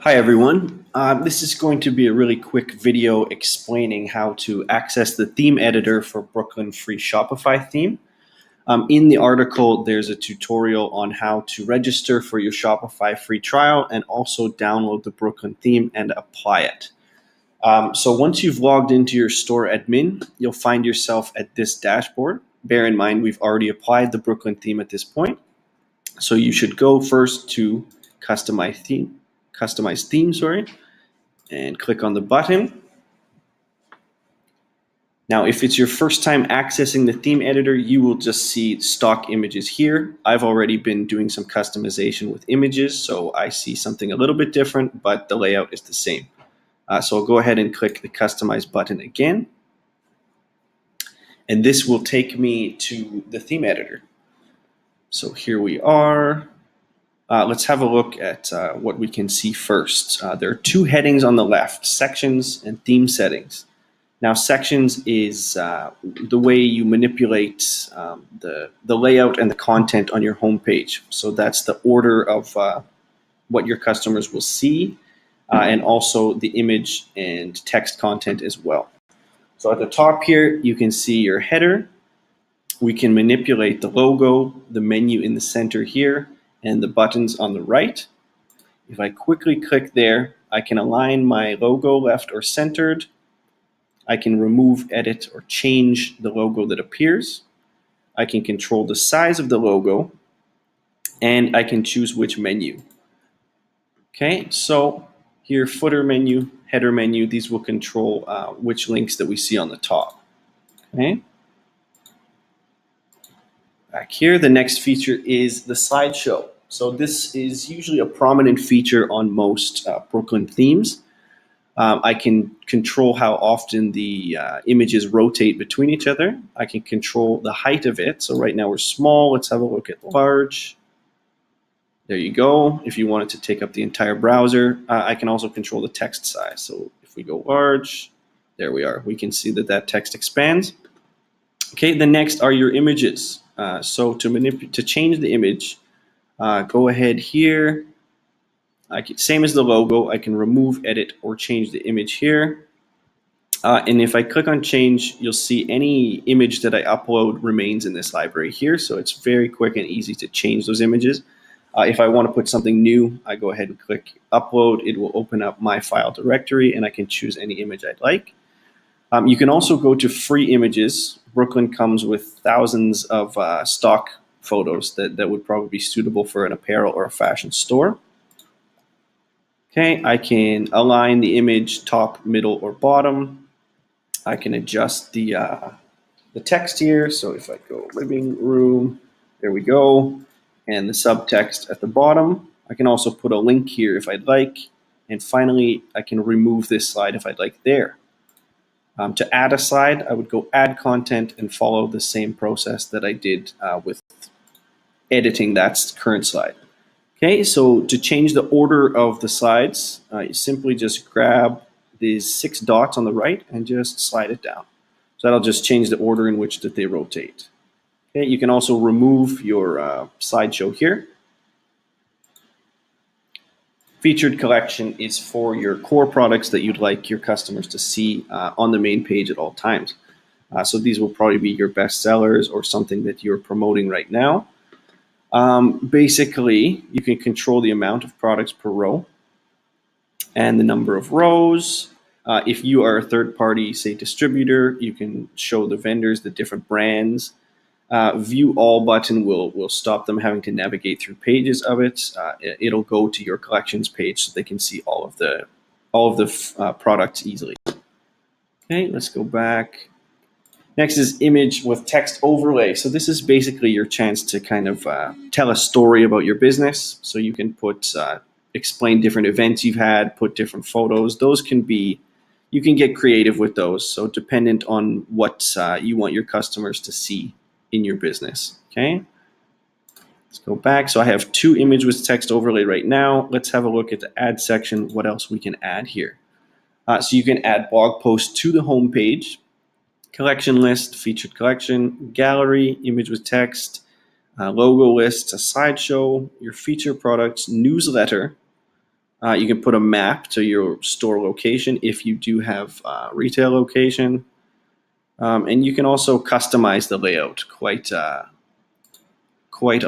Hi everyone. This is going to be a really quick video explaining how to access the theme editor for Brooklyn Free Shopify Theme. In the article, there's a tutorial on how to register for your Shopify free trial and also download the Brooklyn theme and apply it. So once you've logged into your store admin, you'll find yourself at this dashboard. Bear in mind, we've already applied the Brooklyn theme at this point. So you should go first to customize theme, and click on the button. Now, if it's your first time accessing the theme editor, you will just see stock images here. I've already been doing some customization with images, so I see something a little bit different, but the layout is the same. So I'll go ahead and click the Customize button again. And this will take me to the theme editor. So here we are. Let's have a look at what we can see first. There are two headings on the left, sections and theme settings. Now, sections is the way you manipulate the layout and the content on your homepage. So that's the order of what your customers will see, and also the image and text content as well. So at the top here, you can see your header. We can manipulate the logo, the menu in the center here, and the buttons on the right. If I quickly click there, I can align my logo left or centered. I can remove, edit, or change the logo that appears. I can control the size of the logo, and I can choose which menu. Okay, so here, footer menu, header menu, these will control which links that we see on the top. Okay. Back here, the next feature is the slideshow. So this is usually a prominent feature on most Brooklyn themes. I can control how often the images rotate between each other. I can control the height of it. So right now we're small. Let's have a look at large. There you go. If you wanted to take up the entire browser, I can also control the text size. So if we go large, there we are. We can see that that text expands. Okay, the next are your images. So to change the image, go ahead here. Same as the logo, I can remove, edit, or change the image here. And if I click on change, you'll see any image that I upload remains in this library here. So it's very quick and easy to change those images. If I want to put something new, I go ahead and click upload. It will open up my file directory and I can choose any image I'd like. You can also go to free images. Brooklyn comes with thousands of stock photos that would probably be suitable for an apparel or a fashion store. Okay, I can align the image top, middle, or bottom. I can adjust the text here. So if I go living room, there we go. And the subtext at the bottom. I can also put a link here if I'd like. And finally, I can remove this slide if I'd like there. To add a slide, I would go add content and follow the same process that I did with editing that current slide. Okay, so to change the order of the slides, you simply just grab these 6 dots on the right and just slide it down. So that'll just change the order in which that they rotate. Okay, you can also remove your slideshow here. Featured collection is for your core products that you'd like your customers to see on the main page at all times. So these will probably be your best sellers or something that you're promoting right now. Basically, you can control the amount of products per row and the number of rows. If you are a third-party, say, distributor, you can show the vendors the different brands. View all button will stop them having to navigate through pages of it. It'll go to your collections page so they can see all of the products easily. Okay, let's go back. Next is image with text overlay. So this is basically your chance to kind of tell a story about your business. So you can put explain different events you've had, put different photos. Those can be, you can get creative with those. So dependent on what you want your customers to see in your business. Okay, let's go back. So I have 2 images with text overlay right now. Let's have a look at the add section. What else we can add here? So you can add blog posts to the home page. Collection list, featured collection, gallery, image with text, logo list, a slideshow, your feature products, newsletter, You can put a map to your store location if you do have a retail location. And you can also customize the layout quite a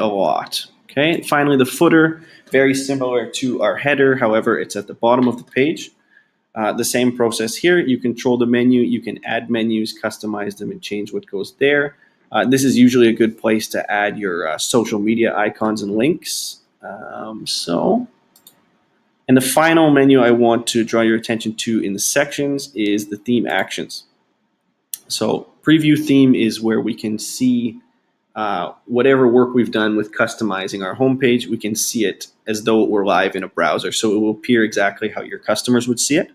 lot. Okay, and finally the footer, very similar to our header, however, it's at the bottom of the page. The same process here. You control the menu, you can add menus, customize them, and change what goes there. This is usually a good place to add your social media icons and links. And the final menu I want to draw your attention to in the sections is the theme actions. So preview theme is where we can see whatever work we've done with customizing our homepage. We can see it as though it were live in a browser. So it will appear exactly how your customers would see it.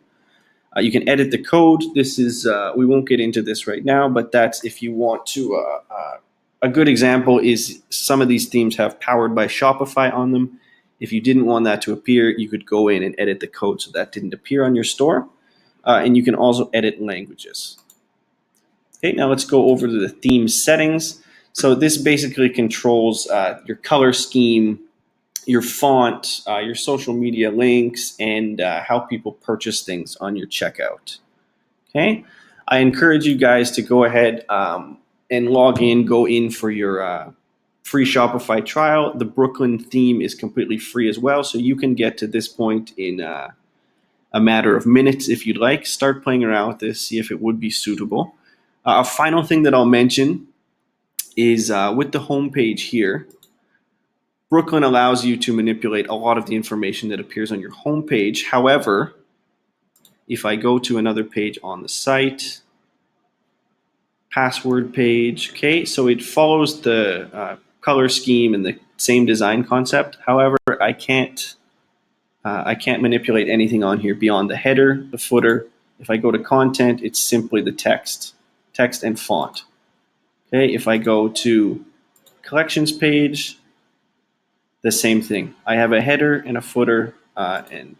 You can edit the code. This is, we won't get into this right now, but that's if you want to, a good example is some of these themes have powered by Shopify on them. If you didn't want that to appear, you could go in and edit the code so that didn't appear on your store. And you can also edit languages. Okay, now let's go over to the theme settings. So this basically controls your color scheme, your font, your social media links, and how people purchase things on your checkout. Okay, I encourage you guys to go ahead and log in, go in for your free Shopify trial. The Brooklyn theme is completely free as well, so you can get to this point in a matter of minutes if you'd like. Start playing around with this, see if it would be suitable. A final thing that I'll mention is with the homepage here, Brooklyn allows you to manipulate a lot of the information that appears on your homepage. However, if I go to another page on the site, password page, okay, so it follows the color scheme and the same design concept. However, I can't manipulate anything on here beyond the header, the footer. If I go to content, it's simply the text and font. Okay, if I go to collections page, the same thing. I have a header and a footer and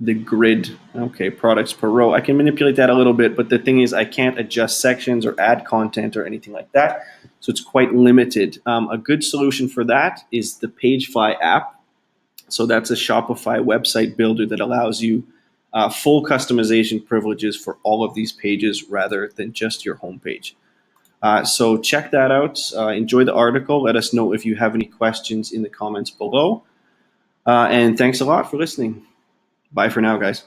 the grid, okay, products per row. I can manipulate that a little bit, but the thing is I can't adjust sections or add content or anything like that. So it's quite limited. A good solution for that is the PageFly app. So that's a Shopify website builder that allows you full customization privileges for all of these pages rather than just your homepage. So check that out. Enjoy the article. Let us know if you have any questions in the comments below. And thanks a lot for listening. Bye for now, guys.